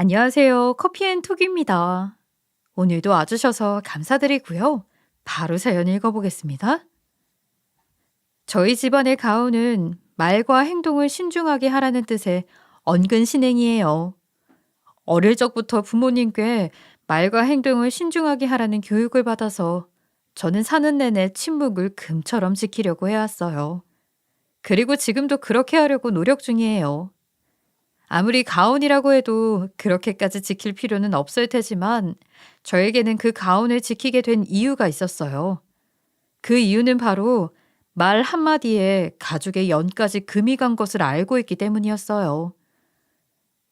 안녕하세요. 커피앤톡입니다. 오늘도 와주셔서 감사드리고요. 바로 사연 읽어보겠습니다. 저희 집안의 가훈은 말과 행동을 신중하게 하라는 뜻의 언근 신행이에요. 어릴 적부터 부모님께 말과 행동을 신중하게 하라는 교육을 받아서 저는 사는 내내 침묵을 금처럼 지키려고 해왔어요. 그리고 지금도 그렇게 하려고 노력 중이에요. 아무리 가온이라고 해도 그렇게까지 지킬 필요는 없을 테지만 저에게는 그 가온을 지키게 된 이유가 있었어요. 그 이유는 바로 말 한마디에 가죽의 연까지 금이 간 것을 알고 있기 때문이었어요.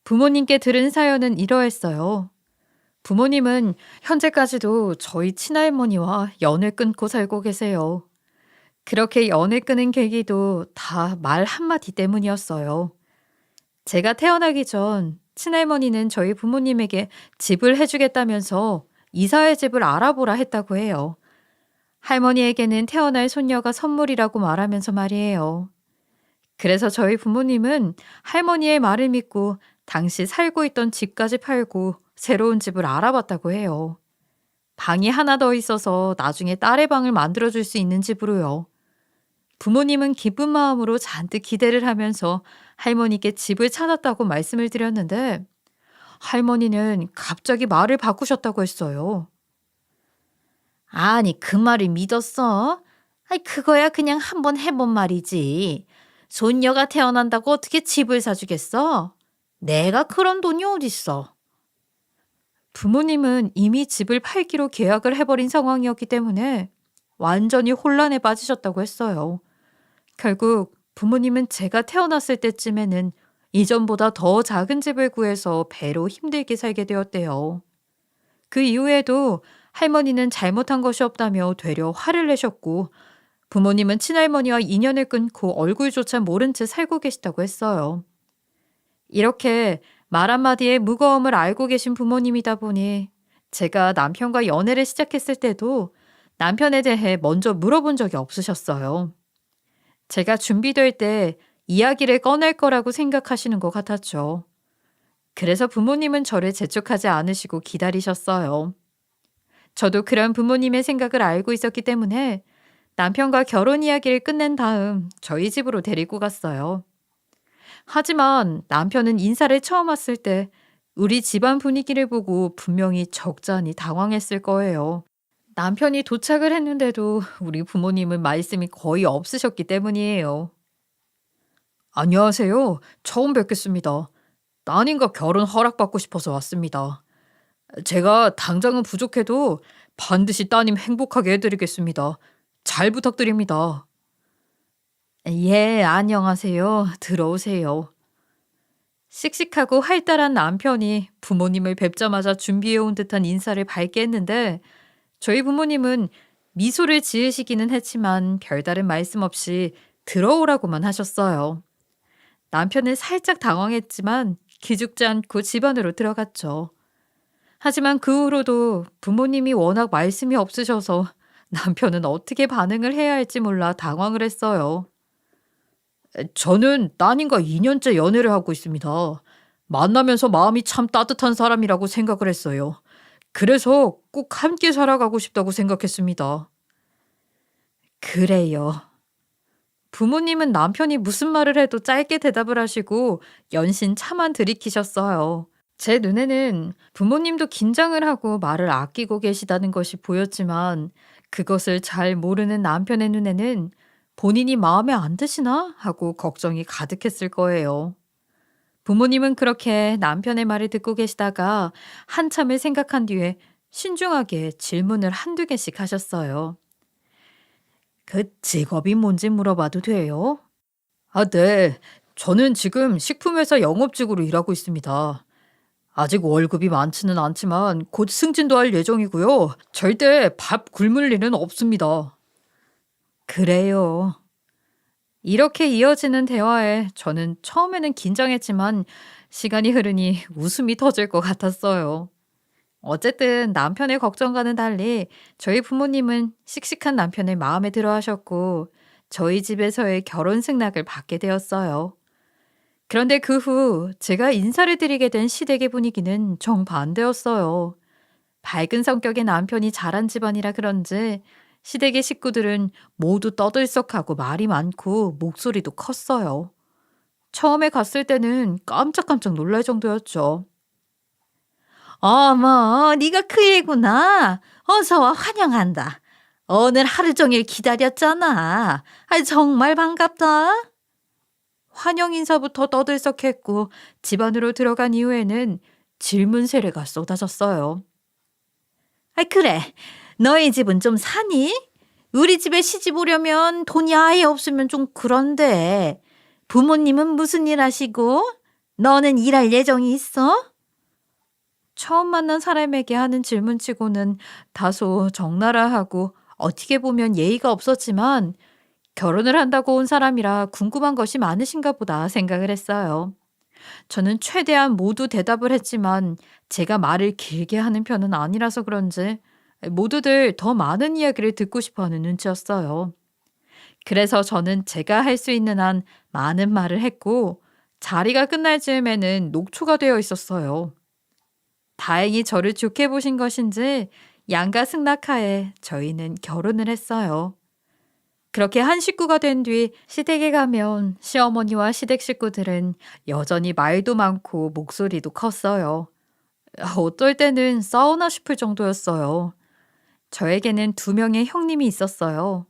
부모님께 들은 사연은 이러했어요. 부모님은 현재까지도 저희 친할머니와 연을 끊고 살고 계세요. 그렇게 연을 끊은 계기도 다 말 한마디 때문이었어요. 제가 태어나기 전 친할머니는 저희 부모님에게 집을 해주겠다면서 이사의 집을 알아보라 했다고 해요. 할머니에게는 태어날 손녀가 선물이라고 말하면서 말이에요. 그래서 저희 부모님은 할머니의 말을 믿고 당시 살고 있던 집까지 팔고 새로운 집을 알아봤다고 해요. 방이 하나 더 있어서 나중에 딸의 방을 만들어줄 수 있는 집으로요. 부모님은 기쁜 마음으로 잔뜩 기대를 하면서 할머니께 집을 찾았다고 말씀을 드렸는데 할머니는 갑자기 말을 바꾸셨다고 했어요. 아니, 그 말을 믿었어? 아이, 그거야 그냥 한번 해본 말이지. 손녀가 태어난다고 어떻게 집을 사주겠어? 내가 그런 돈이 어딨어? 부모님은 이미 집을 팔기로 계약을 해버린 상황이었기 때문에 완전히 혼란에 빠지셨다고 했어요. 결국 부모님은 제가 태어났을 때쯤에는 이전보다 더 작은 집을 구해서 배로 힘들게 살게 되었대요. 그 이후에도 할머니는 잘못한 것이 없다며 되려 화를 내셨고 부모님은 친할머니와 인연을 끊고 얼굴조차 모른 채 살고 계시다고 했어요. 이렇게 말 한마디의 무거움을 알고 계신 부모님이다 보니 제가 남편과 연애를 시작했을 때도 남편에 대해 먼저 물어본 적이 없으셨어요. 제가 준비될 때 이야기를 꺼낼 거라고 생각하시는 것 같았죠. 그래서 부모님은 저를 재촉하지 않으시고 기다리셨어요. 저도 그런 부모님의 생각을 알고 있었기 때문에 남편과 결혼 이야기를 끝낸 다음 저희 집으로 데리고 갔어요. 하지만 남편은 인사를 처음 왔을 때 우리 집안 분위기를 보고 분명히 적잖이 당황했을 거예요. 남편이 도착을 했는데도 우리 부모님은 말씀이 거의 없으셨기 때문이에요. 안녕하세요. 처음 뵙겠습니다. 따님과 결혼 허락받고 싶어서 왔습니다. 제가 당장은 부족해도 반드시 따님 행복하게 해드리겠습니다. 잘 부탁드립니다. 예, 안녕하세요. 들어오세요. 씩씩하고 활달한 남편이 부모님을 뵙자마자 준비해온 듯한 인사를 밝게 했는데 저희 부모님은 미소를 지으시기는 했지만 별다른 말씀 없이 들어오라고만 하셨어요. 남편은 살짝 당황했지만 기죽지 않고 집 안으로 들어갔죠. 하지만 그 후로도 부모님이 워낙 말씀이 없으셔서 남편은 어떻게 반응을 해야 할지 몰라 당황을 했어요. 저는 따님과 2년째 연애를 하고 있습니다. 만나면서 마음이 참 따뜻한 사람이라고 생각을 했어요. 그래서 꼭 함께 살아가고 싶다고 생각했습니다. 그래요. 부모님은 남편이 무슨 말을 해도 짧게 대답을 하시고 연신 차만 들이키셨어요. 제 눈에는 부모님도 긴장을 하고 말을 아끼고 계시다는 것이 보였지만 그것을 잘 모르는 남편의 눈에는 본인이 마음에 안 드시나 하고 걱정이 가득했을 거예요. 부모님은 그렇게 남편의 말을 듣고 계시다가 한참을 생각한 뒤에 신중하게 질문을 한두 개씩 하셨어요. 그 직업이 뭔지 물어봐도 돼요? 아, 네. 저는 지금 식품회사 영업직으로 일하고 있습니다. 아직 월급이 많지는 않지만 곧 승진도 할 예정이고요. 절대 밥 굶을 일은 없습니다. 그래요. 이렇게 이어지는 대화에 저는 처음에는 긴장했지만 시간이 흐르니 웃음이 터질 것 같았어요. 어쨌든 남편의 걱정과는 달리 저희 부모님은 씩씩한 남편을 마음에 들어 하셨고 저희 집에서의 결혼 승낙을 받게 되었어요. 그런데 그 후 제가 인사를 드리게 된 시댁의 분위기는 정반대였어요. 밝은 성격의 남편이 자란 집안이라 그런지 시댁의 식구들은 모두 떠들썩하고 말이 많고 목소리도 컸어요. 처음에 갔을 때는 깜짝깜짝 놀랄 정도였죠. 어머, 네가 그 애구나. 어서 와, 환영한다. 오늘 하루 종일 기다렸잖아. 아, 정말 반갑다. 환영 인사부터 떠들썩했고 집 안으로 들어간 이후에는 질문 세례가 쏟아졌어요. 아, 그래. 너희 집은 좀 사니? 우리 집에 시집 오려면 돈이 아예 없으면 좀 그런데. 부모님은 무슨 일 하시고? 너는 일할 예정이 있어? 처음 만난 사람에게 하는 질문치고는 다소 적나라하고 어떻게 보면 예의가 없었지만 결혼을 한다고 온 사람이라 궁금한 것이 많으신가 보다 생각을 했어요. 저는 최대한 모두 대답을 했지만 제가 말을 길게 하는 편은 아니라서 그런지 모두들 더 많은 이야기를 듣고 싶어 하는 눈치였어요. 그래서 저는 제가 할 수 있는 한 많은 말을 했고 자리가 끝날 즈음에는 녹초가 되어 있었어요. 다행히 저를 좋게 보신 것인지 양가 승낙하에 저희는 결혼을 했어요. 그렇게 한 식구가 된 뒤 시댁에 가면 시어머니와 시댁 식구들은 여전히 말도 많고 목소리도 컸어요. 어떨 때는 싸우나 싶을 정도였어요. 저에게는 두 명의 형님이 있었어요.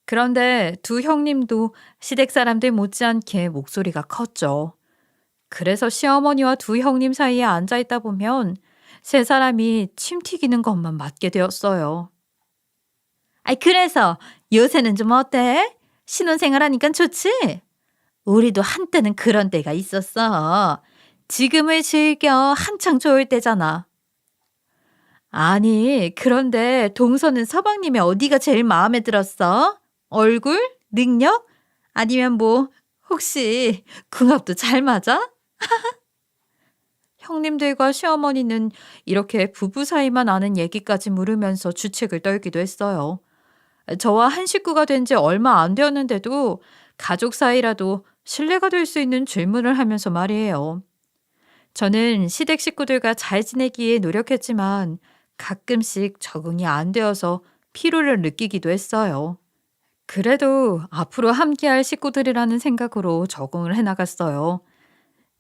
그런데 두 형님도 시댁 사람들 못지않게 목소리가 컸죠. 그래서 시어머니와 두 형님 사이에 앉아 있다 보면 세 사람이 침 튀기는 것만 맡게 되었어요. 아이, 그래서 요새는 좀 어때? 신혼생활 하니까 좋지? 우리도 한때는 그런 때가 있었어. 지금을 즐겨 한창 좋을 때잖아. 아니, 그런데 동서는 서방님의 어디가 제일 마음에 들었어? 얼굴? 능력? 아니면 뭐 혹시 궁합도 잘 맞아? 형님들과 시어머니는 이렇게 부부 사이만 아는 얘기까지 물으면서 주책을 떨기도 했어요. 저와 한 식구가 된 지 얼마 안 되었는데도 가족 사이라도 신뢰가 될 수 있는 질문을 하면서 말이에요. 저는 시댁 식구들과 잘 지내기에 노력했지만 가끔씩 적응이 안 되어서 피로를 느끼기도 했어요. 그래도 앞으로 함께할 식구들이라는 생각으로 적응을 해나갔어요.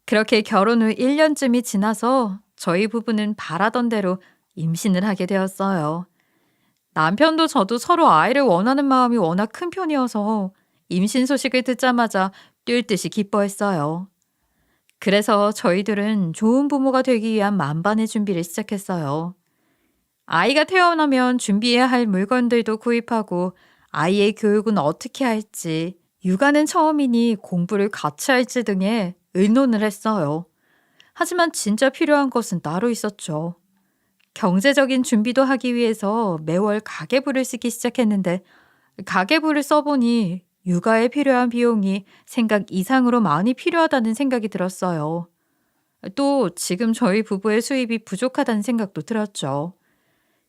그렇게 결혼 후 1년쯤이 지나서 저희 부부는 바라던 대로 임신을 하게 되었어요. 남편도 저도 서로 아이를 원하는 마음이 워낙 큰 편이어서 임신 소식을 듣자마자 뛸 듯이 기뻐했어요. 그래서 저희들은 좋은 부모가 되기 위한 만반의 준비를 시작했어요. 아이가 태어나면 준비해야 할 물건들도 구입하고 아이의 교육은 어떻게 할지, 육아는 처음이니 공부를 같이 할지 등에 의논을 했어요. 하지만 진짜 필요한 것은 따로 있었죠. 경제적인 준비도 하기 위해서 매월 가계부를 쓰기 시작했는데 가계부를 써보니 육아에 필요한 비용이 생각 이상으로 많이 필요하다는 생각이 들었어요. 또 지금 저희 부부의 수입이 부족하다는 생각도 들었죠.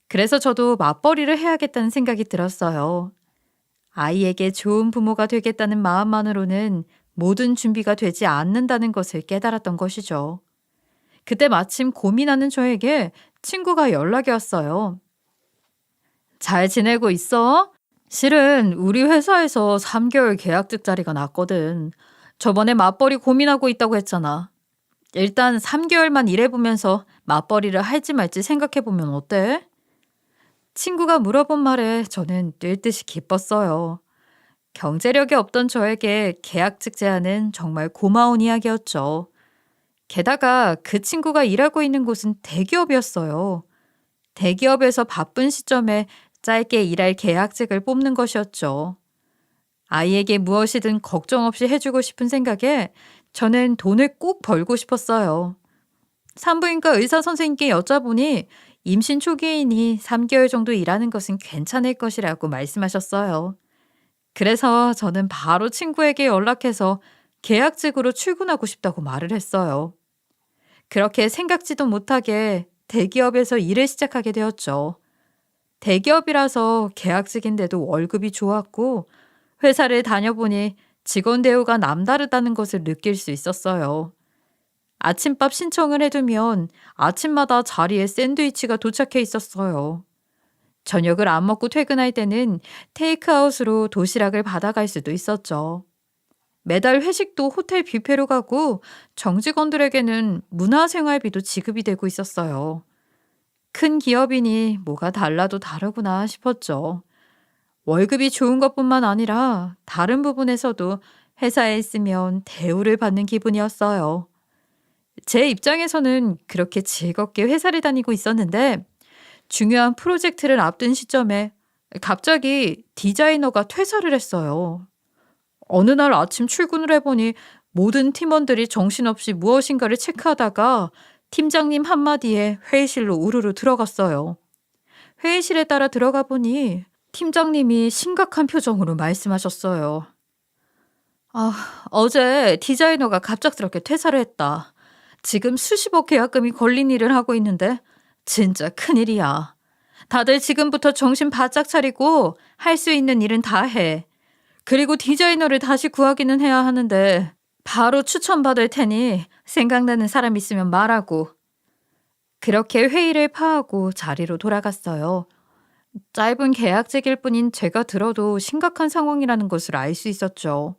그래서 저도 맞벌이를 해야겠다는 생각이 들었어요. 아이에게 좋은 부모가 되겠다는 마음만으로는 모든 준비가 되지 않는다는 것을 깨달았던 것이죠. 그때 마침 고민하는 저에게 친구가 연락이 왔어요. 잘 지내고 있어? 실은 우리 회사에서 3개월 계약직 자리가 났거든. 저번에 맞벌이 고민하고 있다고 했잖아. 일단 3개월만 일해보면서 맞벌이를 할지 말지 생각해보면 어때? 친구가 물어본 말에 저는 뛸 듯이 기뻤어요. 경제력이 없던 저에게 계약직 제안은 정말 고마운 이야기였죠. 게다가 그 친구가 일하고 있는 곳은 대기업이었어요. 대기업에서 바쁜 시점에 짧게 일할 계약직을 뽑는 것이었죠. 아이에게 무엇이든 걱정 없이 해주고 싶은 생각에 저는 돈을 꼭 벌고 싶었어요. 산부인과 의사 선생님께 여쭤보니 임신 초기이니 3개월 정도 일하는 것은 괜찮을 것이라고 말씀하셨어요. 그래서 저는 바로 친구에게 연락해서 계약직으로 출근하고 싶다고 말을 했어요. 그렇게 생각지도 못하게 대기업에서 일을 시작하게 되었죠. 대기업이라서 계약직인데도 월급이 좋았고 회사를 다녀보니 직원 대우가 남다르다는 것을 느낄 수 있었어요. 아침밥 신청을 해두면 아침마다 자리에 샌드위치가 도착해 있었어요. 저녁을 안 먹고 퇴근할 때는 테이크아웃으로 도시락을 받아갈 수도 있었죠. 매달 회식도 호텔 뷔페로 가고 정직원들에게는 문화생활비도 지급이 되고 있었어요. 큰 기업이니 뭐가 달라도 다르구나 싶었죠. 월급이 좋은 것뿐만 아니라 다른 부분에서도 회사에 있으면 대우를 받는 기분이었어요. 제 입장에서는 그렇게 즐겁게 회사를 다니고 있었는데 중요한 프로젝트를 앞둔 시점에 갑자기 디자이너가 퇴사를 했어요. 어느 날 아침 출근을 해보니 모든 팀원들이 정신없이 무엇인가를 체크하다가 팀장님 한마디에 회의실로 우르르 들어갔어요. 회의실에 따라 들어가 보니 팀장님이 심각한 표정으로 말씀하셨어요. 어제 디자이너가 갑작스럽게 퇴사를 했다. 지금 수십억 계약금이 걸린 일을 하고 있는데 진짜 큰일이야. 다들 지금부터 정신 바짝 차리고 할 수 있는 일은 다 해. 그리고 디자이너를 다시 구하기는 해야 하는데 바로 추천받을 테니 생각나는 사람 있으면 말하고. 그렇게 회의를 파하고 자리로 돌아갔어요. 짧은 계약직일 뿐인 제가 들어도 심각한 상황이라는 것을 알 수 있었죠.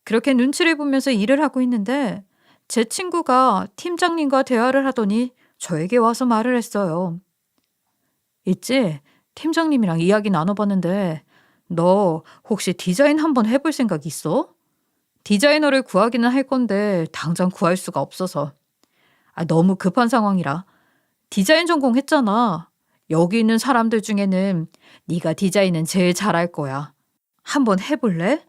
그렇게 눈치를 보면서 일을 하고 있는데 제 친구가 팀장님과 대화를 하더니 저에게 와서 말을 했어요. 있지? 팀장님이랑 이야기 나눠봤는데 너 혹시 디자인 한번 해볼 생각 있어? 디자이너를 구하기는 할 건데 당장 구할 수가 없어서. 너무 급한 상황이라. 디자인 전공했잖아. 여기 있는 사람들 중에는 네가 디자인은 제일 잘할 거야. 한번 해볼래?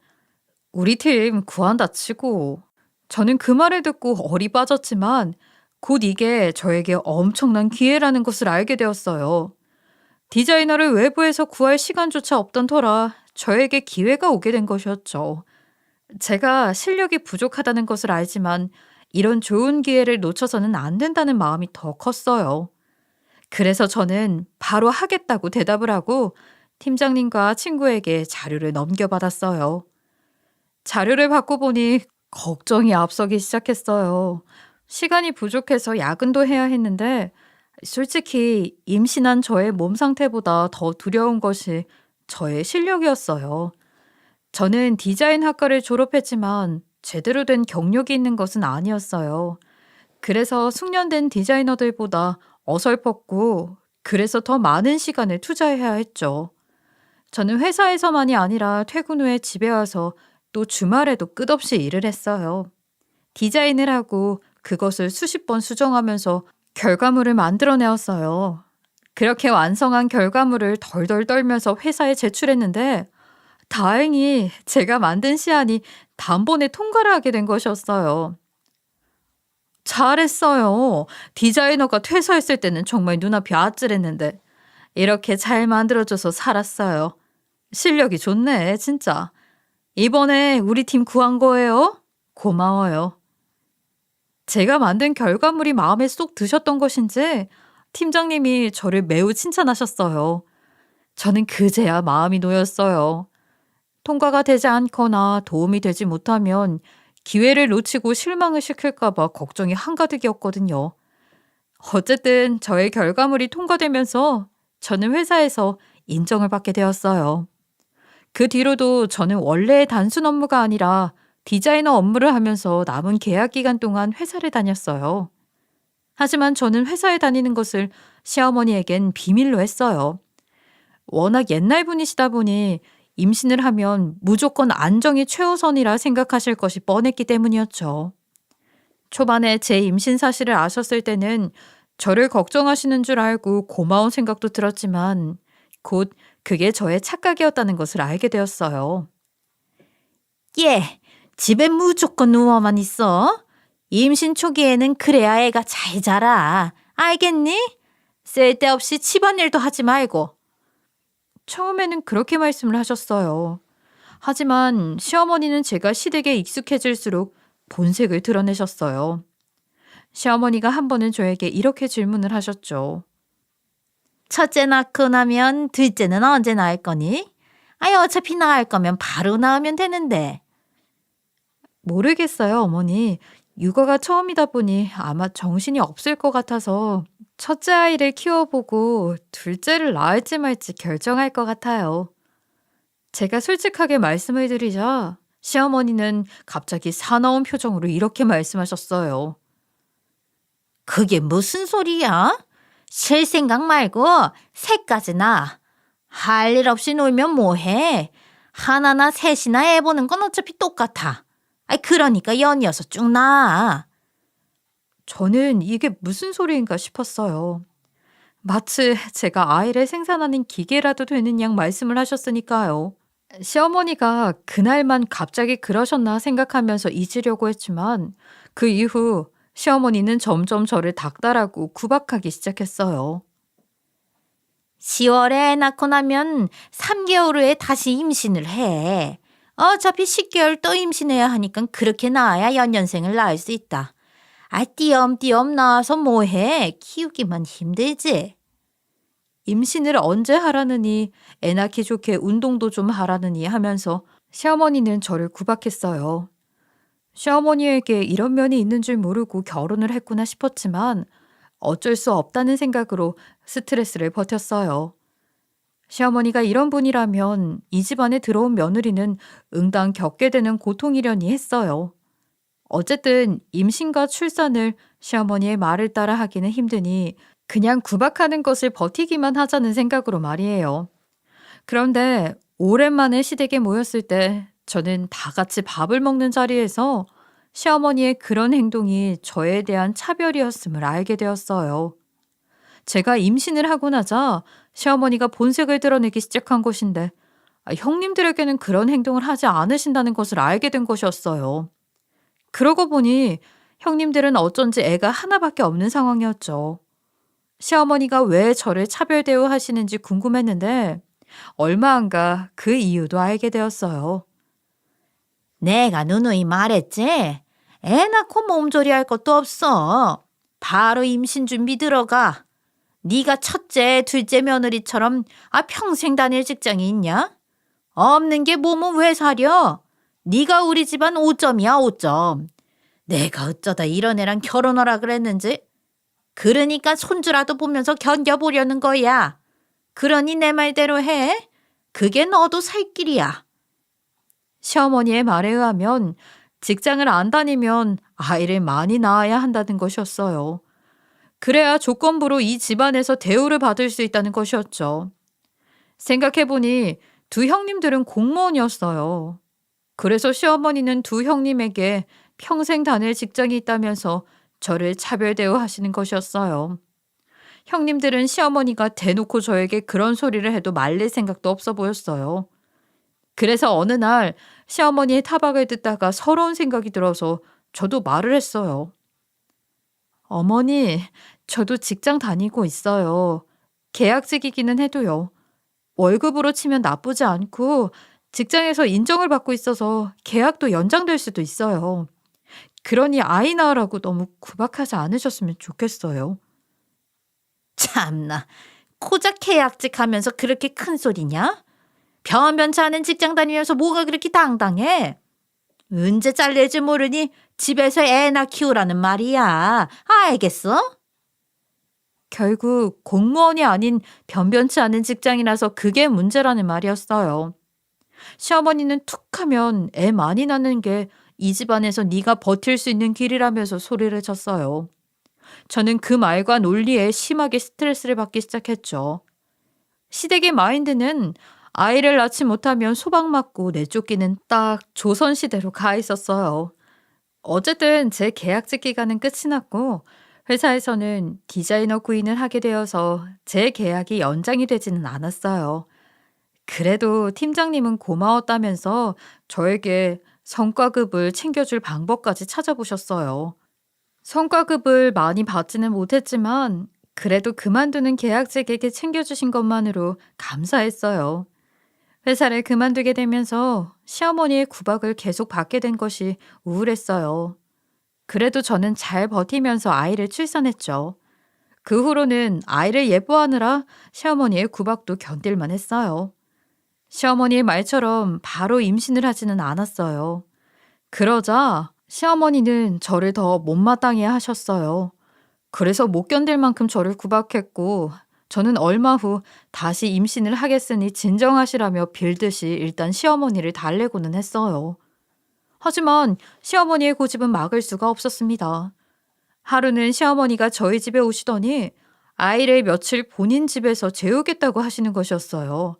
우리 팀 구한다 치고. 저는 그 말을 듣고 얼이 빠졌지만 곧 이게 저에게 엄청난 기회라는 것을 알게 되었어요. 디자이너를 외부에서 구할 시간조차 없던 터라 저에게 기회가 오게 된 것이었죠. 제가 실력이 부족하다는 것을 알지만 이런 좋은 기회를 놓쳐서는 안 된다는 마음이 더 컸어요. 그래서 저는 바로 하겠다고 대답을 하고 팀장님과 친구에게 자료를 넘겨받았어요. 자료를 받고 보니 걱정이 앞서기 시작했어요. 시간이 부족해서 야근도 해야 했는데 솔직히 임신한 저의 몸 상태보다 더 두려운 것이 저의 실력이었어요. 저는 디자인 학과를 졸업했지만 제대로 된 경력이 있는 것은 아니었어요. 그래서 숙련된 디자이너들보다 어설펐고 그래서 더 많은 시간을 투자해야 했죠. 저는 회사에서만이 아니라 퇴근 후에 집에 와서 또 주말에도 끝없이 일을 했어요. 디자인을 하고 그것을 수십 번 수정하면서 결과물을 만들어내었어요. 그렇게 완성한 결과물을 덜덜 떨면서 회사에 제출했는데 다행히 제가 만든 시안이 단번에 통과를 하게 된 것이었어요. 잘했어요. 디자이너가 퇴사했을 때는 정말 눈앞이 아찔했는데 이렇게 잘 만들어줘서 살았어요. 실력이 좋네, 진짜. 이번에 우리 팀 구한 거예요? 고마워요. 제가 만든 결과물이 마음에 쏙 드셨던 것인지 팀장님이 저를 매우 칭찬하셨어요. 저는 그제야 마음이 놓였어요. 통과가 되지 않거나 도움이 되지 못하면 기회를 놓치고 실망을 시킬까봐 걱정이 한가득이었거든요. 어쨌든 저의 결과물이 통과되면서 저는 회사에서 인정을 받게 되었어요. 그 뒤로도 저는 원래의 단순 업무가 아니라 디자이너 업무를 하면서 남은 계약 기간 동안 회사를 다녔어요. 하지만 저는 회사에 다니는 것을 시어머니에겐 비밀로 했어요. 워낙 옛날 분이시다 보니 임신을 하면 무조건 안정이 최우선이라 생각하실 것이 뻔했기 때문이었죠. 초반에 제 임신 사실을 아셨을 때는 저를 걱정하시는 줄 알고 고마운 생각도 들었지만 곧 그게 저의 착각이었다는 것을 알게 되었어요. 예, 집에 무조건 누워만 있어. 임신 초기에는 그래야 애가 잘 자라. 알겠니? 쓸데없이 집안일도 하지 말고. 처음에는 그렇게 말씀을 하셨어요. 하지만 시어머니는 제가 시댁에 익숙해질수록 본색을 드러내셨어요. 시어머니가 한 번은 저에게 이렇게 질문을 하셨죠. 첫째 낳고 나면 둘째는 언제 낳을 거니? 어차피 낳을 거면 바로 낳으면 되는데. 모르겠어요, 어머니. 육아가 처음이다 보니 아마 정신이 없을 것 같아서 첫째 아이를 키워보고 둘째를 낳을지 말지 결정할 것 같아요. 제가 솔직하게 말씀을 드리자 시어머니는 갑자기 사나운 표정으로 이렇게 말씀하셨어요. 그게 무슨 소리야? 쉴 생각 말고 셋까지 낳아. 할 일 없이 놀면 뭐해? 하나나 셋이나 애 보는 건 어차피 똑같아. 그러니까 연이어서 쭉 낳아. 저는 이게 무슨 소리인가 싶었어요. 마치 제가 아이를 생산하는 기계라도 되는 양 말씀을 하셨으니까요. 시어머니가 그날만 갑자기 그러셨나 생각하면서 잊으려고 했지만 그 이후 시어머니는 점점 저를 닥달하고 구박하기 시작했어요. 10월에 애 낳고 나면 3개월 후에 다시 임신을 해. 어차피 10개월 또 임신해야 하니까 그렇게 낳아야 연년생을 낳을 수 있다. 띄엄띄엄 낳아서 뭐해? 키우기만 힘들지. 임신을 언제 하라느니 애 낳기 좋게 운동도 좀 하라느니 하면서 시어머니는 저를 구박했어요. 시어머니에게 이런 면이 있는 줄 모르고 결혼을 했구나 싶었지만 어쩔 수 없다는 생각으로 스트레스를 버텼어요. 시어머니가 이런 분이라면 이 집안에 들어온 며느리는 응당 겪게 되는 고통이려니 했어요. 어쨌든 임신과 출산을 시어머니의 말을 따라 하기는 힘드니 그냥 구박하는 것을 버티기만 하자는 생각으로 말이에요. 그런데 오랜만에 시댁에 모였을 때 저는 다 같이 밥을 먹는 자리에서 시어머니의 그런 행동이 저에 대한 차별이었음을 알게 되었어요. 제가 임신을 하고 나자 시어머니가 본색을 드러내기 시작한 것인데 형님들에게는 그런 행동을 하지 않으신다는 것을 알게 된 것이었어요. 그러고 보니 형님들은 어쩐지 애가 하나밖에 없는 상황이었죠. 시어머니가 왜 저를 차별 대우하시는지 궁금했는데 얼마 안 가 그 이유도 알게 되었어요. 내가 누누이 말했지? 애 낳고 몸조리할 것도 없어. 바로 임신 준비 들어가. 네가 첫째, 둘째 며느리처럼 평생 다닐 직장이 있냐? 없는 게 몸은 왜 사려? 네가 우리 집안 5점이야, 5점. 내가 어쩌다 이런 애랑 결혼하라 그랬는지. 그러니까 손주라도 보면서 견뎌보려는 거야. 그러니 내 말대로 해. 그게 너도 살 길이야. 시어머니의 말에 의하면 직장을 안 다니면 아이를 많이 낳아야 한다는 것이었어요. 그래야 조건부로 이 집안에서 대우를 받을 수 있다는 것이었죠. 생각해보니 두 형님들은 공무원이었어요. 그래서 시어머니는 두 형님에게 평생 다닐 직장이 있다면서 저를 차별 대우하시는 것이었어요. 형님들은 시어머니가 대놓고 저에게 그런 소리를 해도 말릴 생각도 없어 보였어요. 그래서 어느 날 시어머니의 타박을 듣다가 서러운 생각이 들어서 저도 말을 했어요. 어머니, 저도 직장 다니고 있어요. 계약직이기는 해도요. 월급으로 치면 나쁘지 않고 직장에서 인정을 받고 있어서 계약도 연장될 수도 있어요. 그러니 아이 낳으라고 너무 구박하지 않으셨으면 좋겠어요. 참나, 고작 계약직 하면서 그렇게 큰 소리냐? 변변치 않은 직장 다니면서 뭐가 그렇게 당당해? 언제 잘릴지 모르니 집에서 애나 키우라는 말이야. 알겠어? 결국 공무원이 아닌 변변치 않은 직장이라서 그게 문제라는 말이었어요. 시어머니는 툭 하면 애 많이 낳는 게 이 집안에서 네가 버틸 수 있는 길이라면서 소리를 쳤어요. 저는 그 말과 논리에 심하게 스트레스를 받기 시작했죠. 시댁의 마인드는 아이를 낳지 못하면 소방 맞고 내쫓기는 딱 조선시대로 가 있었어요. 어쨌든 제 계약직 기간은 끝이 났고 회사에서는 디자이너 구인을 하게 되어서 제 계약이 연장이 되지는 않았어요. 그래도 팀장님은 고마웠다면서 저에게 성과급을 챙겨줄 방법까지 찾아보셨어요. 성과급을 많이 받지는 못했지만 그래도 그만두는 계약직에게 챙겨주신 것만으로 감사했어요. 회사를 그만두게 되면서 시어머니의 구박을 계속 받게 된 것이 우울했어요. 그래도 저는 잘 버티면서 아이를 출산했죠. 그 후로는 아이를 예뻐하느라 시어머니의 구박도 견딜만 했어요. 시어머니의 말처럼 바로 임신을 하지는 않았어요. 그러자 시어머니는 저를 더 못마땅해 하셨어요. 그래서 못 견딜 만큼 저를 구박했고, 저는 얼마 후 다시 임신을 하겠으니 진정하시라며 빌듯이 일단 시어머니를 달래고는 했어요. 하지만 시어머니의 고집은 막을 수가 없었습니다. 하루는 시어머니가 저희 집에 오시더니 아이를 며칠 본인 집에서 재우겠다고 하시는 것이었어요.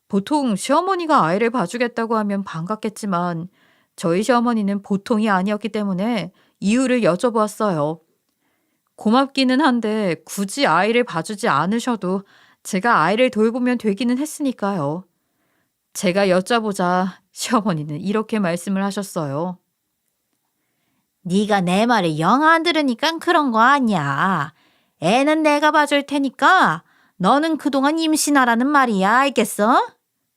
보통 시어머니가 아이를 봐주겠다고 하면 반갑겠지만 저희 시어머니는 보통이 아니었기 때문에 이유를 여쭤보았어요. 고맙기는 한데 굳이 아이를 봐주지 않으셔도 제가 아이를 돌보면 되기는 했으니까요. 제가 여짜보자 시어머니는 이렇게 말씀을 하셨어요. 네가 내 말을 영 안 들으니까 그런 거 아니야. 애는 내가 봐줄 테니까 너는 그동안 임신하라는 말이야. 알겠어?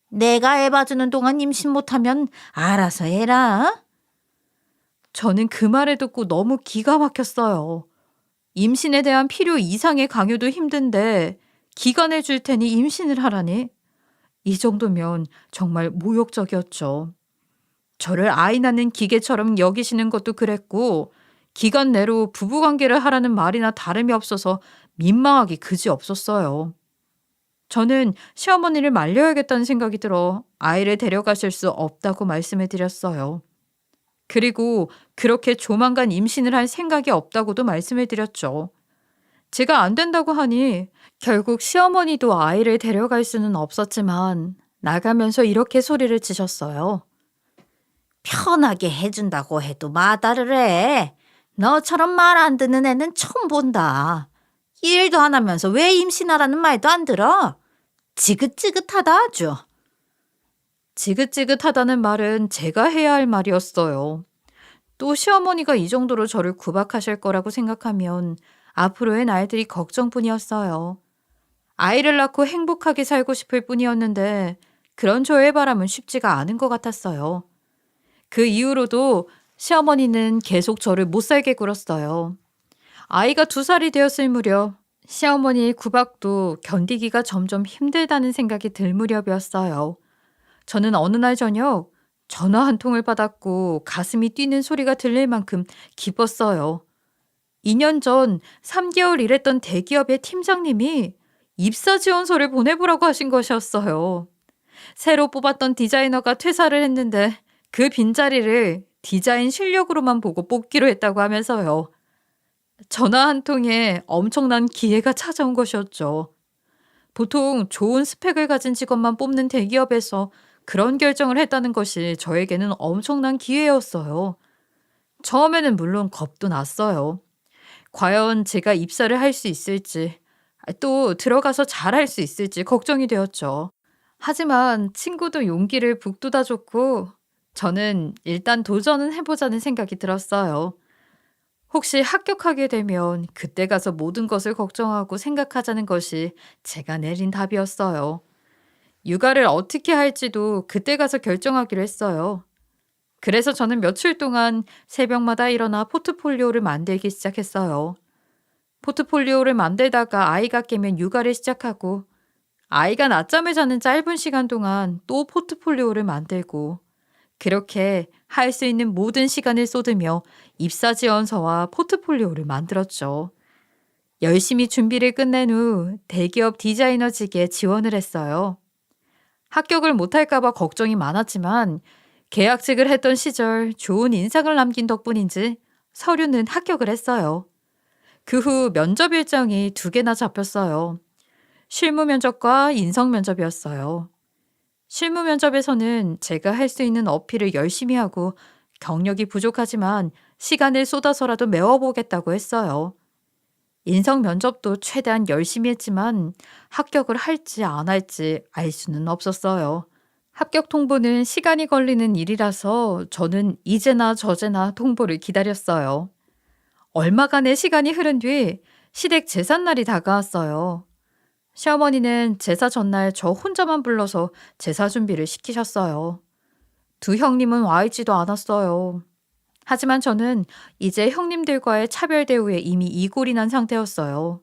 내가 애 봐주는 동안 임신 못하면 알아서 해라. 저는 그 말을 듣고 너무 기가 막혔어요. 임신에 대한 필요 이상의 강요도 힘든데 기간을 줄 테니 임신을 하라니? 이 정도면 정말 모욕적이었죠. 저를 아이 낳는 기계처럼 여기시는 것도 그랬고 기간 내로 부부관계를 하라는 말이나 다름이 없어서 민망하기 그지 없었어요. 저는 시어머니를 말려야겠다는 생각이 들어 아이를 데려가실 수 없다고 말씀을 드렸어요. 그리고 그렇게 조만간 임신을 할 생각이 없다고도 말씀을 드렸죠. 제가 안 된다고 하니 결국 시어머니도 아이를 데려갈 수는 없었지만 나가면서 이렇게 소리를 치셨어요. 편하게 해준다고 해도 마다를 해. 너처럼 말 안 듣는 애는 처음 본다. 일도 안 하면서 왜 임신하라는 말도 안 들어? 지긋지긋하다 아주. 지긋지긋하다는 말은 제가 해야 할 말이었어요. 또 시어머니가 이 정도로 저를 구박하실 거라고 생각하면 앞으로의 날들이 걱정뿐이었어요. 아이를 낳고 행복하게 살고 싶을 뿐이었는데 그런 저의 바람은 쉽지가 않은 것 같았어요. 그 이후로도 시어머니는 계속 저를 못살게 굴었어요. 아이가 2살이 되었을 무렵 시어머니의 구박도 견디기가 점점 힘들다는 생각이 들 무렵이었어요. 저는 어느 날 저녁 전화 한 통을 받았고 가슴이 뛰는 소리가 들릴 만큼 기뻤어요. 2년 전 3개월 일했던 대기업의 팀장님이 입사 지원서를 보내보라고 하신 것이었어요. 새로 뽑았던 디자이너가 퇴사를 했는데 그 빈자리를 디자인 실력으로만 보고 뽑기로 했다고 하면서요. 전화 한 통에 엄청난 기회가 찾아온 것이었죠. 보통 좋은 스펙을 가진 직원만 뽑는 대기업에서 그런 결정을 했다는 것이 저에게는 엄청난 기회였어요. 처음에는 물론 겁도 났어요. 과연 제가 입사를 할 수 있을지, 또 들어가서 잘할 수 있을지 걱정이 되었죠. 하지만 친구도 용기를 북돋아줬고 저는 일단 도전은 해보자는 생각이 들었어요. 혹시 합격하게 되면 그때 가서 모든 것을 걱정하고 생각하자는 것이 제가 내린 답이었어요. 육아를 어떻게 할지도 그때 가서 결정하기로 했어요. 그래서 저는 며칠 동안 새벽마다 일어나 포트폴리오를 만들기 시작했어요. 포트폴리오를 만들다가 아이가 깨면 육아를 시작하고 아이가 낮잠을 자는 짧은 시간 동안 또 포트폴리오를 만들고 그렇게 할 수 있는 모든 시간을 쏟으며 입사 지원서와 포트폴리오를 만들었죠. 열심히 준비를 끝낸 후 대기업 디자이너직에 지원을 했어요. 합격을 못할까 봐 걱정이 많았지만 계약직을 했던 시절 좋은 인상을 남긴 덕분인지 서류는 합격을 했어요. 그 후 면접 일정이 2개나 잡혔어요. 실무 면접과 인성 면접이었어요. 실무 면접에서는 제가 할 수 있는 어필을 열심히 하고 경력이 부족하지만 시간을 쏟아서라도 메워보겠다고 했어요. 인성 면접도 최대한 열심히 했지만 합격을 할지 안 할지 알 수는 없었어요. 합격 통보는 시간이 걸리는 일이라서 저는 이제나 저제나 통보를 기다렸어요. 얼마간의 시간이 흐른 뒤 시댁 제삿날이 다가왔어요. 시어머니는 제사 전날 저 혼자만 불러서 제사 준비를 시키셨어요. 2 형님은 와 있지도 않았어요. 하지만 저는 이제 형님들과의 차별 대우에 이미 이골이 난 상태였어요.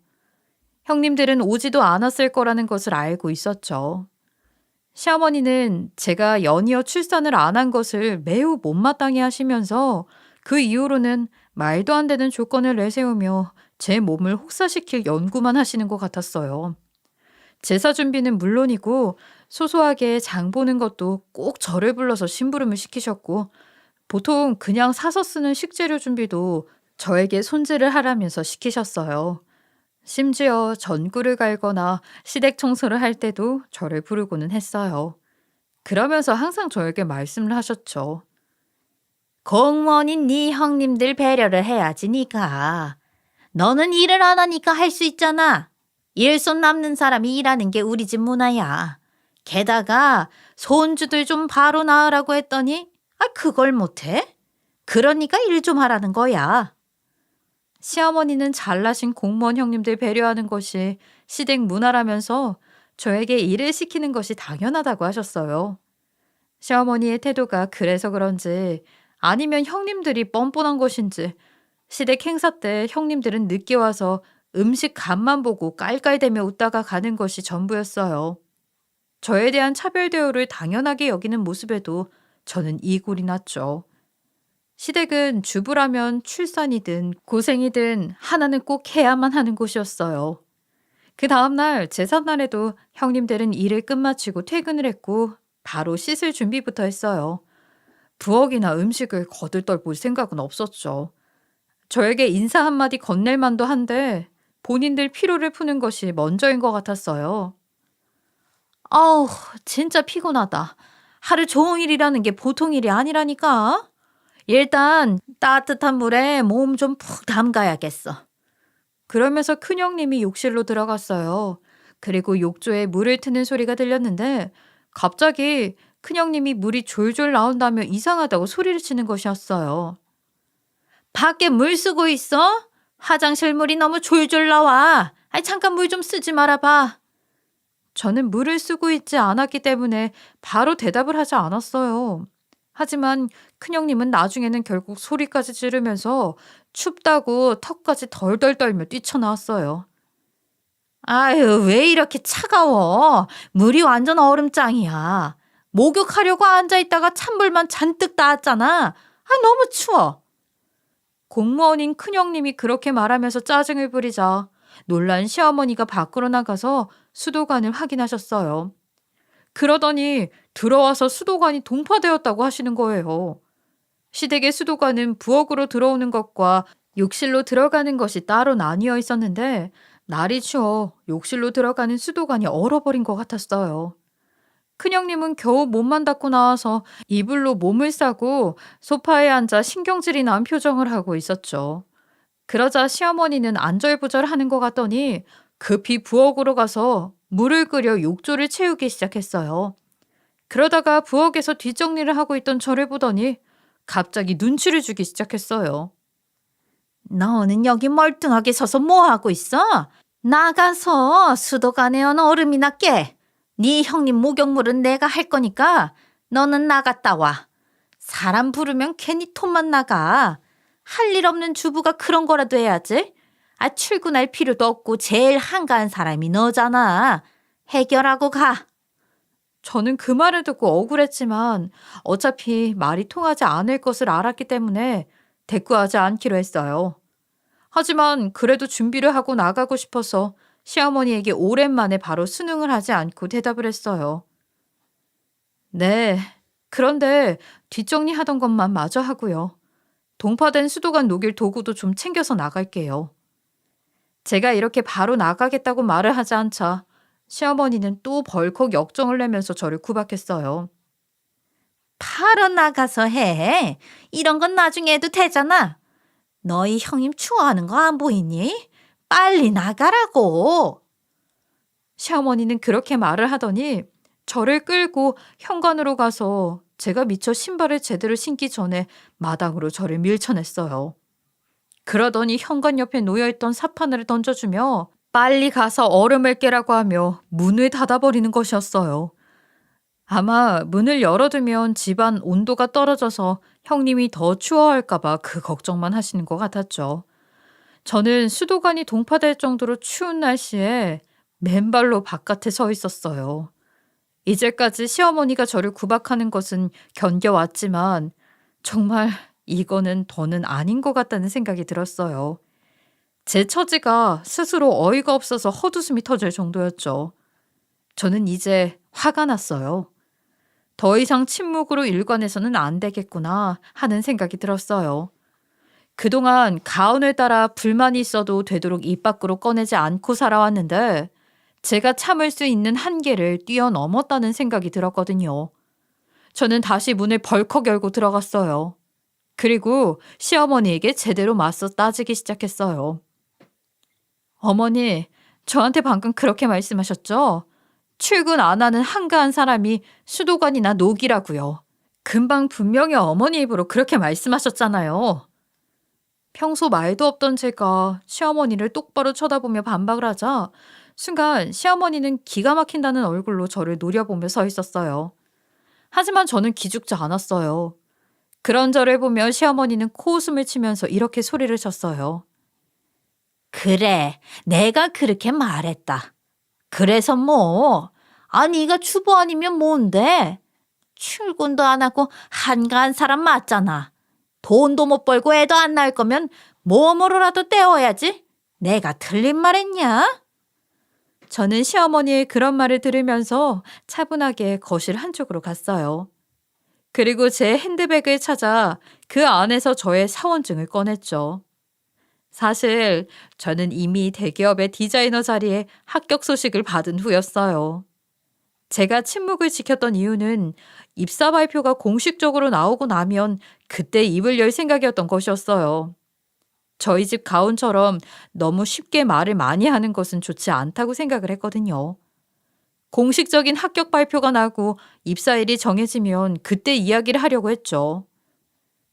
형님들은 오지도 않았을 거라는 것을 알고 있었죠. 시어머니는 제가 연이어 출산을 안 한 것을 매우 못마땅해 하시면서 그 이후로는 말도 안 되는 조건을 내세우며 제 몸을 혹사시킬 연구만 하시는 것 같았어요. 제사 준비는 물론이고 소소하게 장 보는 것도 꼭 저를 불러서 심부름을 시키셨고 보통 그냥 사서 쓰는 식재료 준비도 저에게 손질을 하라면서 시키셨어요. 심지어 전구를 갈거나 시댁 청소를 할 때도 저를 부르고는 했어요. 그러면서 항상 저에게 말씀을 하셨죠. 공무원인 네 형님들 배려를 해야지 니가. 너는 일을 안 하니까 할 수 있잖아. 일손 남는 사람이 일하는 게 우리 집 문화야. 게다가 손주들 좀 바로 낳으라고 했더니 그걸 못해? 그러니까 일 좀 하라는 거야. 시어머니는 잘나신 공무원 형님들 배려하는 것이 시댁 문화라면서 저에게 일을 시키는 것이 당연하다고 하셨어요. 시어머니의 태도가 그래서 그런지 아니면 형님들이 뻔뻔한 것인지 시댁 행사 때 형님들은 늦게 와서 음식 간만 보고 깔깔대며 웃다가 가는 것이 전부였어요. 저에 대한 차별 대우를 당연하게 여기는 모습에도 저는 이골이 났죠. 시댁은 주부라면 출산이든 고생이든 하나는 꼭 해야만 하는 곳이었어요. 그 다음날 제삿날에도 형님들은 일을 끝마치고 퇴근을 했고 바로 씻을 준비부터 했어요. 부엌이나 음식을 거들떠 볼 생각은 없었죠. 저에게 인사 한마디 건넬 만도 한데 본인들 피로를 푸는 것이 먼저인 것 같았어요. 아우, 진짜 피곤하다. 하루 종일 일하는 게 보통 일이 아니라니까. 일단 따뜻한 물에 몸 좀 푹 담가야겠어. 그러면서 큰형님이 욕실로 들어갔어요. 그리고 욕조에 물을 트는 소리가 들렸는데 갑자기 큰형님이 물이 졸졸 나온다며 이상하다고 소리를 치는 것이었어요. 밖에 물 쓰고 있어? 화장실 물이 너무 졸졸 나와. 잠깐 물 좀 쓰지 말아봐. 저는 물을 쓰고 있지 않았기 때문에 바로 대답을 하지 않았어요. 하지만 큰형님은 나중에는 결국 소리까지 지르면서 춥다고 턱까지 덜덜 떨며 뛰쳐나왔어요. 아유, 왜 이렇게 차가워? 물이 완전 얼음장이야. 목욕하려고 앉아있다가 찬물만 잔뜩 닿았잖아. 너무 추워. 공무원인 큰형님이 그렇게 말하면서 짜증을 부리자 놀란 시어머니가 밖으로 나가서 수도관을 확인하셨어요. 그러더니 들어와서 수도관이 동파되었다고 하시는 거예요. 시댁의 수도관은 부엌으로 들어오는 것과 욕실로 들어가는 것이 따로 나뉘어 있었는데 날이 추워 욕실로 들어가는 수도관이 얼어버린 것 같았어요. 큰형님은 겨우 몸만 닦고 나와서 이불로 몸을 싸고 소파에 앉아 신경질이 난 표정을 하고 있었죠. 그러자 시어머니는 안절부절하는 것 같더니 급히 부엌으로 가서 물을 끓여 욕조를 채우기 시작했어요. 그러다가 부엌에서 뒷정리를 하고 있던 저를 보더니 갑자기 눈치를 주기 시작했어요. 너는 여기 멀뚱하게 서서 뭐 하고 있어? 나가서 수도관에 언 얼음이나 깨. 네 형님 목욕물은 내가 할 거니까 너는 나갔다 와. 사람 부르면 괜히 톤만 나가. 할 일 없는 주부가 그런 거라도 해야지. 출근할 필요도 없고 제일 한가한 사람이 너잖아. 해결하고 가. 저는 그 말을 듣고 억울했지만 어차피 말이 통하지 않을 것을 알았기 때문에 대꾸하지 않기로 했어요. 하지만 그래도 준비를 하고 나가고 싶어서 시어머니에게 오랜만에 바로 순응을 하지 않고 대답을 했어요. 네, 그런데 뒷정리하던 것만 마저 하고요. 동파된 수도관 녹일 도구도 좀 챙겨서 나갈게요. 제가 이렇게 바로 나가겠다고 말을 하지 않자 시어머니는 또 벌컥 역정을 내면서 저를 구박했어요. 바로 나가서 해. 이런 건 나중에 해도 되잖아. 너희 형님 추워하는 거 안 보이니? 빨리 나가라고. 시어머니는 그렇게 말을 하더니 저를 끌고 현관으로 가서 제가 미처 신발을 제대로 신기 전에 마당으로 저를 밀쳐냈어요. 그러더니 현관 옆에 놓여있던 사파늘을 던져주며 빨리 가서 얼음을 깨라고 하며 문을 닫아버리는 것이었어요. 아마 문을 열어두면 집안 온도가 떨어져서 형님이 더 추워할까봐 그 걱정만 하시는 것 같았죠. 저는 수도관이 동파될 정도로 추운 날씨에 맨발로 바깥에 서 있었어요. 이제까지 시어머니가 저를 구박하는 것은 견뎌왔지만 정말 이거는 더는 아닌 것 같다는 생각이 들었어요. 제 처지가 스스로 어이가 없어서 헛웃음이 터질 정도였죠. 저는 이제 화가 났어요. 더 이상 침묵으로 일관해서는 안 되겠구나 하는 생각이 들었어요. 그동안 가언을 따라 불만이 있어도 되도록 입 밖으로 꺼내지 않고 살아왔는데 제가 참을 수 있는 한계를 뛰어넘었다는 생각이 들었거든요. 저는 다시 문을 벌컥 열고 들어갔어요. 그리고 시어머니에게 제대로 맞서 따지기 시작했어요. 어머니, 저한테 방금 그렇게 말씀하셨죠? 출근 안 하는 한가한 사람이 수도관이나 녹이라고요. 금방 분명히 어머니 입으로 그렇게 말씀하셨잖아요. 평소 말도 없던 제가 시어머니를 똑바로 쳐다보며 반박을 하자 순간 시어머니는 기가 막힌다는 얼굴로 저를 노려보며 서 있었어요. 하지만 저는 기죽지 않았어요. 그런 저를 보며 시어머니는 코웃음을 치면서 이렇게 소리를 쳤어요. 그래, 내가 그렇게 말했다. 그래서 뭐? 네가 주부 아니면 뭔데? 출근도 안 하고 한가한 사람 맞잖아. 돈도 못 벌고 애도 안 낳을 거면 몸으로라도 때워야지. 내가 틀린 말 했냐? 저는 시어머니의 그런 말을 들으면서 차분하게 거실 한쪽으로 갔어요. 그리고 제 핸드백을 찾아 그 안에서 저의 사원증을 꺼냈죠. 사실 저는 이미 대기업의 디자이너 자리에 합격 소식을 받은 후였어요. 제가 침묵을 지켰던 이유는 입사 발표가 공식적으로 나오고 나면 그때 입을 열 생각이었던 것이었어요. 저희 집 가훈처럼 너무 쉽게 말을 많이 하는 것은 좋지 않다고 생각을 했거든요. 공식적인 합격 발표가 나고 입사일이 정해지면 그때 이야기를 하려고 했죠.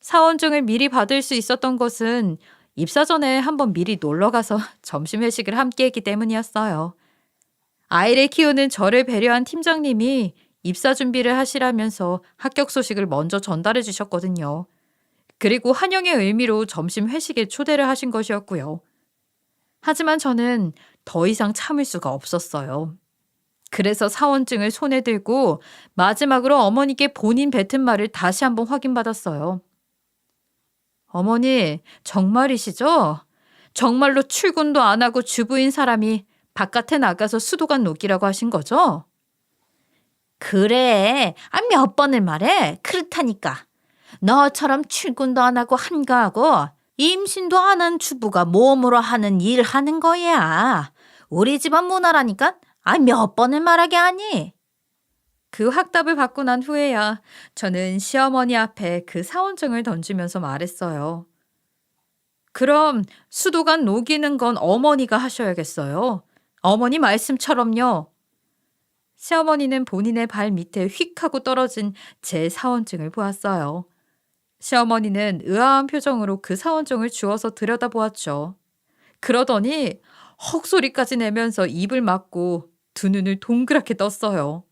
사원증을 미리 받을 수 있었던 것은 입사 전에 한번 미리 놀러 가서 점심 회식을 함께 했기 때문이었어요. 아이를 키우는 저를 배려한 팀장님이 입사 준비를 하시라면서 합격 소식을 먼저 전달해 주셨거든요. 그리고 환영의 의미로 점심 회식에 초대를 하신 것이었고요. 하지만 저는 더 이상 참을 수가 없었어요. 그래서 사원증을 손에 들고 마지막으로 어머니께 본인 뱉은 말을 다시 한번 확인받았어요. 어머니, 정말이시죠? 정말로 출근도 안 하고 주부인 사람이 바깥에 나가서 수도관 녹이라고 하신 거죠? 그래, 몇 번을 말해. 그렇다니까. 너처럼 출근도 안 하고 한가하고 임신도 안 한 주부가 몸으로 하는 일 하는 거야. 우리 집안 문화라니까 몇 번을 말하게 하니? 그 확답을 받고 난 후에야 저는 시어머니 앞에 그 사원증을 던지면서 말했어요. 그럼 수도관 녹이는 건 어머니가 하셔야겠어요. 어머니 말씀처럼요. 시어머니는 본인의 발 밑에 휙 하고 떨어진 제 사원증을 보았어요. 시어머니는 의아한 표정으로 그 사원증을 주워서 들여다보았죠. 그러더니 헉소리까지 내면서 입을 막고 두 눈을 동그랗게 떴어요.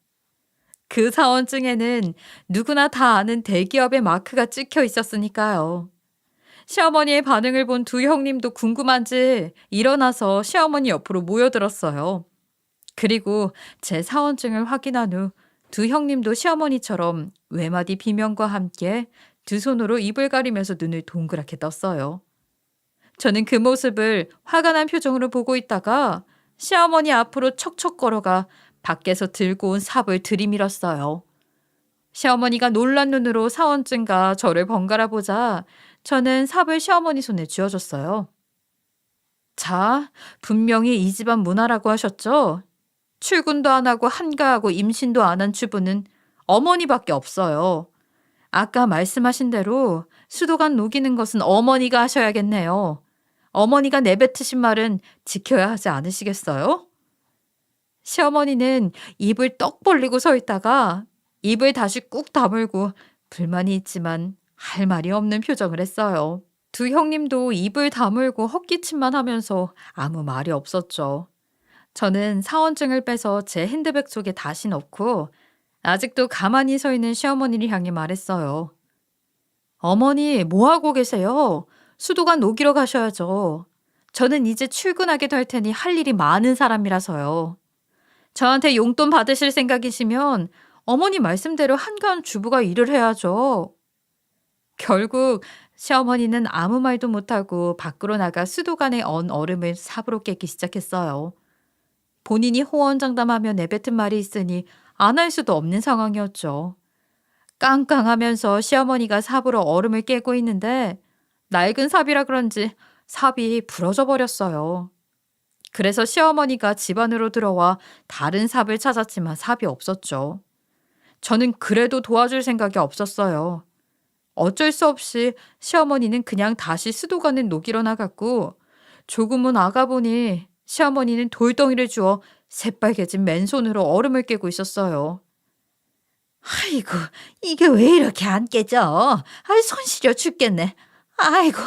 그 사원증에는 누구나 다 아는 대기업의 마크가 찍혀 있었으니까요. 시어머니의 반응을 본 두 형님도 궁금한지 일어나서 시어머니 옆으로 모여들었어요. 그리고 제 사원증을 확인한 후 두 형님도 시어머니처럼 외마디 비명과 함께 두 손으로 입을 가리면서 눈을 동그랗게 떴어요. 저는 그 모습을 화가 난 표정으로 보고 있다가 시어머니 앞으로 척척 걸어가 밖에서 들고 온 삽을 들이밀었어요. 시어머니가 놀란 눈으로 사원증과 저를 번갈아 보자 저는 삽을 시어머니 손에 쥐어줬어요. 자, 분명히 이 집안 문화라고 하셨죠? 출근도 안 하고 한가하고 임신도 안 한 주부는 어머니밖에 없어요. 아까 말씀하신 대로 수도관 녹이는 것은 어머니가 하셔야겠네요. 어머니가 내뱉으신 말은 지켜야 하지 않으시겠어요? 시어머니는 입을 떡 벌리고 서 있다가 입을 다시 꾹 다물고 불만이 있지만 할 말이 없는 표정을 했어요. 두 형님도 입을 다물고 헛기침만 하면서 아무 말이 없었죠. 저는 사원증을 빼서 제 핸드백 속에 다시 넣고 아직도 가만히 서 있는 시어머니를 향해 말했어요. 어머니, 뭐하고 계세요? 수도관 녹이러 가셔야죠. 저는 이제 출근하게 될 테니 할 일이 많은 사람이라서요. 저한테 용돈 받으실 생각이시면 어머니 말씀대로 한가한 주부가 일을 해야죠. 결국 시어머니는 아무 말도 못하고 밖으로 나가 수도관에 언 얼음을 삽으로 깨기 시작했어요. 본인이 호언장담하며 내뱉은 말이 있으니 안 할 수도 없는 상황이었죠. 깡깡하면서 시어머니가 삽으로 얼음을 깨고 있는데 낡은 삽이라 그런지 삽이 부러져 버렸어요. 그래서 시어머니가 집 안으로 들어와 다른 삽을 찾았지만 삽이 없었죠. 저는 그래도 도와줄 생각이 없었어요. 어쩔 수 없이 시어머니는 그냥 다시 수도관을 녹이러 나갔고 조금은 나가보니 시어머니는 돌덩이를 주워 새빨개진 맨손으로 얼음을 깨고 있었어요. 아이고, 이게 왜 이렇게 안 깨져? 아이, 손 시려 죽겠네. 아이고.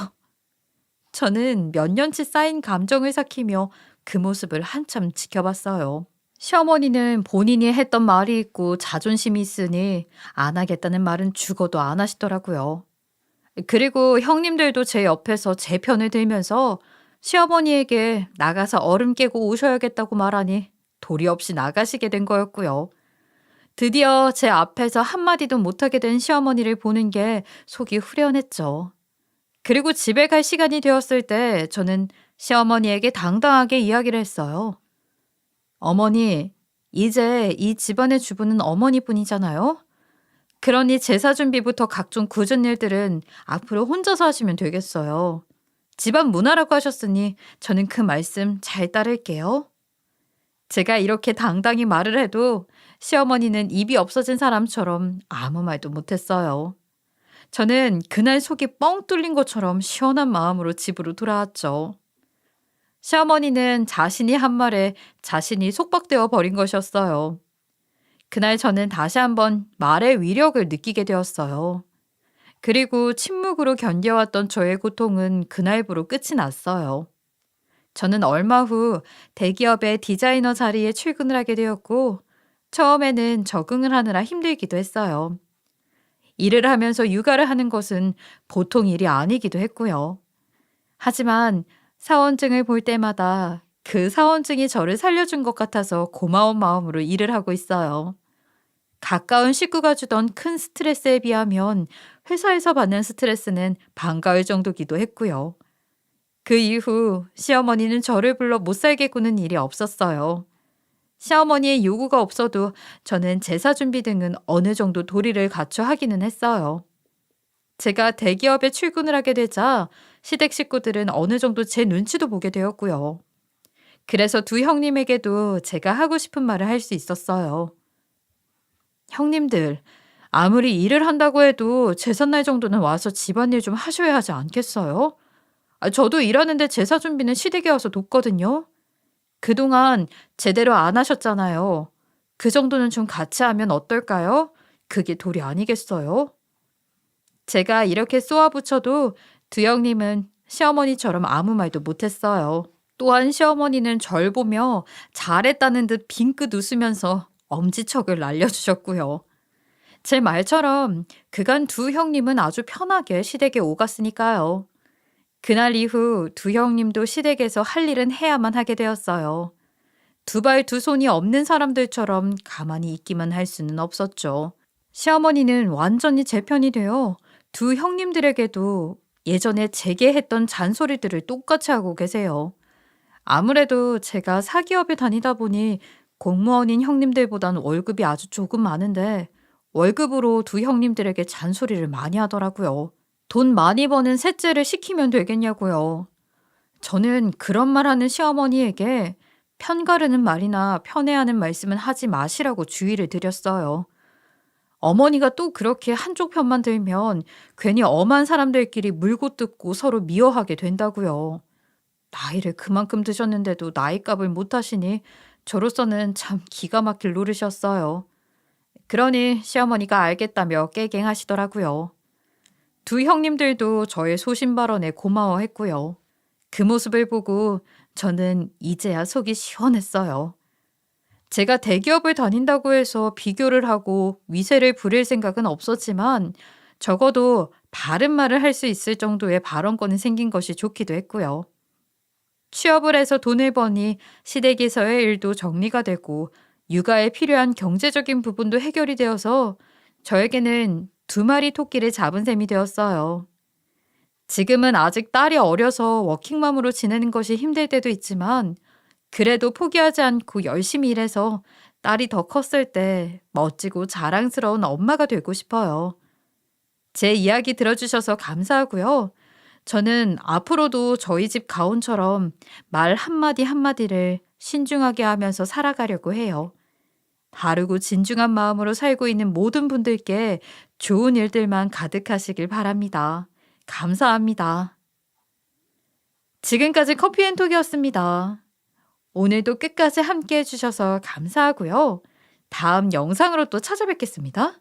저는 몇 년치 쌓인 감정을 삭히며 그 모습을 한참 지켜봤어요. 시어머니는 본인이 했던 말이 있고 자존심이 있으니 안 하겠다는 말은 죽어도 안 하시더라고요. 그리고 형님들도 제 옆에서 제 편을 들면서 시어머니에게 나가서 얼음 깨고 오셔야겠다고 말하니 도리 없이 나가시게 된 거였고요. 드디어 제 앞에서 한마디도 못하게 된 시어머니를 보는 게 속이 후련했죠. 그리고 집에 갈 시간이 되었을 때 저는 시어머니에게 당당하게 이야기를 했어요. 어머니, 이제 이 집안의 주부는 어머니뿐이잖아요. 그러니 제사 준비부터 각종 굳은 일들은 앞으로 혼자서 하시면 되겠어요. 집안 문화라고 하셨으니 저는 그 말씀 잘 따를게요. 제가 이렇게 당당히 말을 해도 시어머니는 입이 없어진 사람처럼 아무 말도 못했어요. 저는 그날 속이 뻥 뚫린 것처럼 시원한 마음으로 집으로 돌아왔죠. 시어머니는 자신이 한 말에 자신이 속박되어 버린 것이었어요. 그날 저는 다시 한번 말의 위력을 느끼게 되었어요. 그리고 침묵으로 견뎌왔던 저의 고통은 그날부로 끝이 났어요. 저는 얼마 후 대기업의 디자이너 자리에 출근을 하게 되었고 처음에는 적응을 하느라 힘들기도 했어요. 일을 하면서 육아를 하는 것은 보통 일이 아니기도 했고요. 하지만 사원증을 볼 때마다 그 사원증이 저를 살려준 것 같아서 고마운 마음으로 일을 하고 있어요. 가까운 식구가 주던 큰 스트레스에 비하면 회사에서 받는 스트레스는 반가울 정도기도 했고요. 그 이후 시어머니는 저를 불러 못 살게 구는 일이 없었어요. 시어머니의 요구가 없어도 저는 제사 준비 등은 어느 정도 도리를 갖춰 하기는 했어요. 제가 대기업에 출근을 하게 되자 시댁 식구들은 어느 정도 제 눈치도 보게 되었고요. 그래서 두 형님에게도 제가 하고 싶은 말을 할 수 있었어요. 형님들, 아무리 일을 한다고 해도 제삿날 정도는 와서 집안일 좀 하셔야 하지 않겠어요? 저도 일하는데 제사 준비는 시댁에 와서 돕거든요. 그동안 제대로 안 하셨잖아요. 그 정도는 좀 같이 하면 어떨까요? 그게 도리 아니겠어요? 제가 이렇게 쏘아붙여도 두 형님은 시어머니처럼 아무 말도 못했어요. 또한 시어머니는 절 보며 잘했다는 듯 빙긋 웃으면서 엄지척을 날려주셨고요. 제 말처럼 그간 두 형님은 아주 편하게 시댁에 오갔으니까요. 그날 이후 두 형님도 시댁에서 할 일은 해야만 하게 되었어요. 두 발 두 손이 없는 사람들처럼 가만히 있기만 할 수는 없었죠. 시어머니는 완전히 제 편이 되어 두 형님들에게도 예전에 제게 했던 잔소리들을 똑같이 하고 계세요. 아무래도 제가 사기업에 다니다 보니 공무원인 형님들보단 월급이 아주 조금 많은데 월급으로 두 형님들에게 잔소리를 많이 하더라고요. 돈 많이 버는 셋째를 시키면 되겠냐고요. 저는 그런 말 하는 시어머니에게 편가르는 말이나 편애하는 말씀은 하지 마시라고 주의를 드렸어요. 어머니가 또 그렇게 한쪽 편만 들면 괜히 엄한 사람들끼리 물고 뜯고 서로 미워하게 된다고요. 나이를 그만큼 드셨는데도 나이값을 못하시니 저로서는 참 기가 막힐 노릇이었어요. 그러니 시어머니가 알겠다며 깨갱하시더라고요. 두 형님들도 저의 소신 발언에 고마워했고요. 그 모습을 보고 저는 이제야 속이 시원했어요. 제가 대기업을 다닌다고 해서 비교를 하고 위세를 부릴 생각은 없었지만 적어도 바른 말을 할 수 있을 정도의 발언권이 생긴 것이 좋기도 했고요. 취업을 해서 돈을 버니 시댁에서의 일도 정리가 되고 육아에 필요한 경제적인 부분도 해결이 되어서 저에게는 2마리 토끼를 잡은 셈이 되었어요. 지금은 아직 딸이 어려서 워킹맘으로 지내는 것이 힘들 때도 있지만 그래도 포기하지 않고 열심히 일해서 딸이 더 컸을 때 멋지고 자랑스러운 엄마가 되고 싶어요. 제 이야기 들어주셔서 감사하고요. 저는 앞으로도 저희 집 가온처럼 말 한마디 한마디를 신중하게 하면서 살아가려고 해요. 바르고 진중한 마음으로 살고 있는 모든 분들께 좋은 일들만 가득하시길 바랍니다. 감사합니다. 지금까지 커피앤톡이었습니다. 오늘도 끝까지 함께 해주셔서 감사하고요. 다음 영상으로 또 찾아뵙겠습니다.